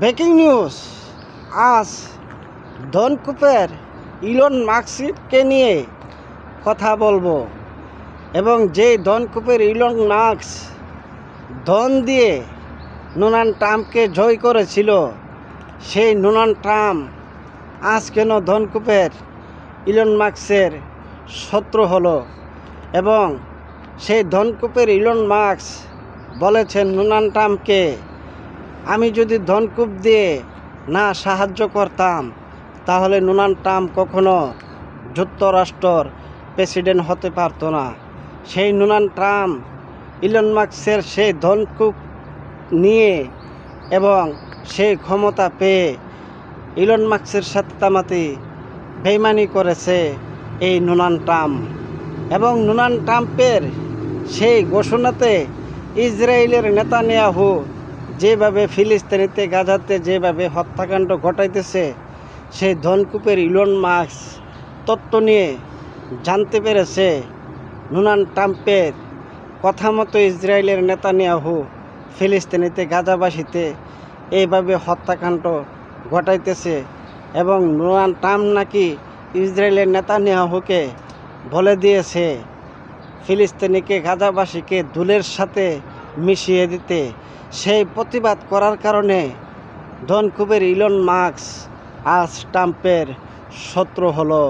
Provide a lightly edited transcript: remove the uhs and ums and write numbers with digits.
Breaking news. আজ ধনকুপের Elon মাস্ককে নিয়ে কথা বলবো এবং যে ধনকুপের ইলন মাস্ক ধন দিয়ে ডোনাল্ড ট্রাম্পকে জয় করেছিল, সেই ডোনাল্ড ট্রাম্প আজ কেন ধনকুপের ইলন মাস্কের শত্রু হলো এবং সেই ধনকুপের ইলন মাস্ক বলেছেন ডোনাল্ড ট্রাম্পকে, আমি যদি ধনকুপ দিয়ে না সাহায্য করতাম তাহলে ডোনাল্ড ট্রাম্প কখনো যুক্তরাষ্ট্রর প্রেসিডেন্ট হতে পারতো না। সেই ডোনাল্ড ট্রাম্প ইলন মাস্কের সেই ধনকুপ নিয়ে এবং সেই ক্ষমতা পেয়ে ইলন মাস্কের সাথে তামাতি বেইমানি করেছে এই ডোনাল্ড ট্রাম্প। এবং ডোনাল্ড ট্রাম্পের সেই ঘোষণাতে ইসরায়েলের নেতানিয়াহু যেভাবে ফিলিস্তিনিতে গাজাতে যেভাবে হত্যাকাণ্ড ঘটাইতেছে, সেই ধনকুপের ইলন মাস্ক তত্ত্ব নিয়ে জানতে পেরেছে ডোনাল্ড ট্রাম্পের কথা মতো ইসরায়েলের নেতানিয়াহু ফিলিস্তিনিতে গাজাবাসীতে এইভাবে হত্যাকাণ্ড ঘটাইতেছে এবং ডোনাল্ড ট্রাম্প নাকি ইসরায়েলের নেতানিয়াহুকে বলে দিয়েছে ফিলিস্তিনিকে গাজাবাসীকে ধুলের সাথে মিশিয়ে দিতে। সেই প্রতিবাদ করার কারণে ধনকুপের ইলন মাস্ক আজ ট্রাম্পের শত্রু হলো।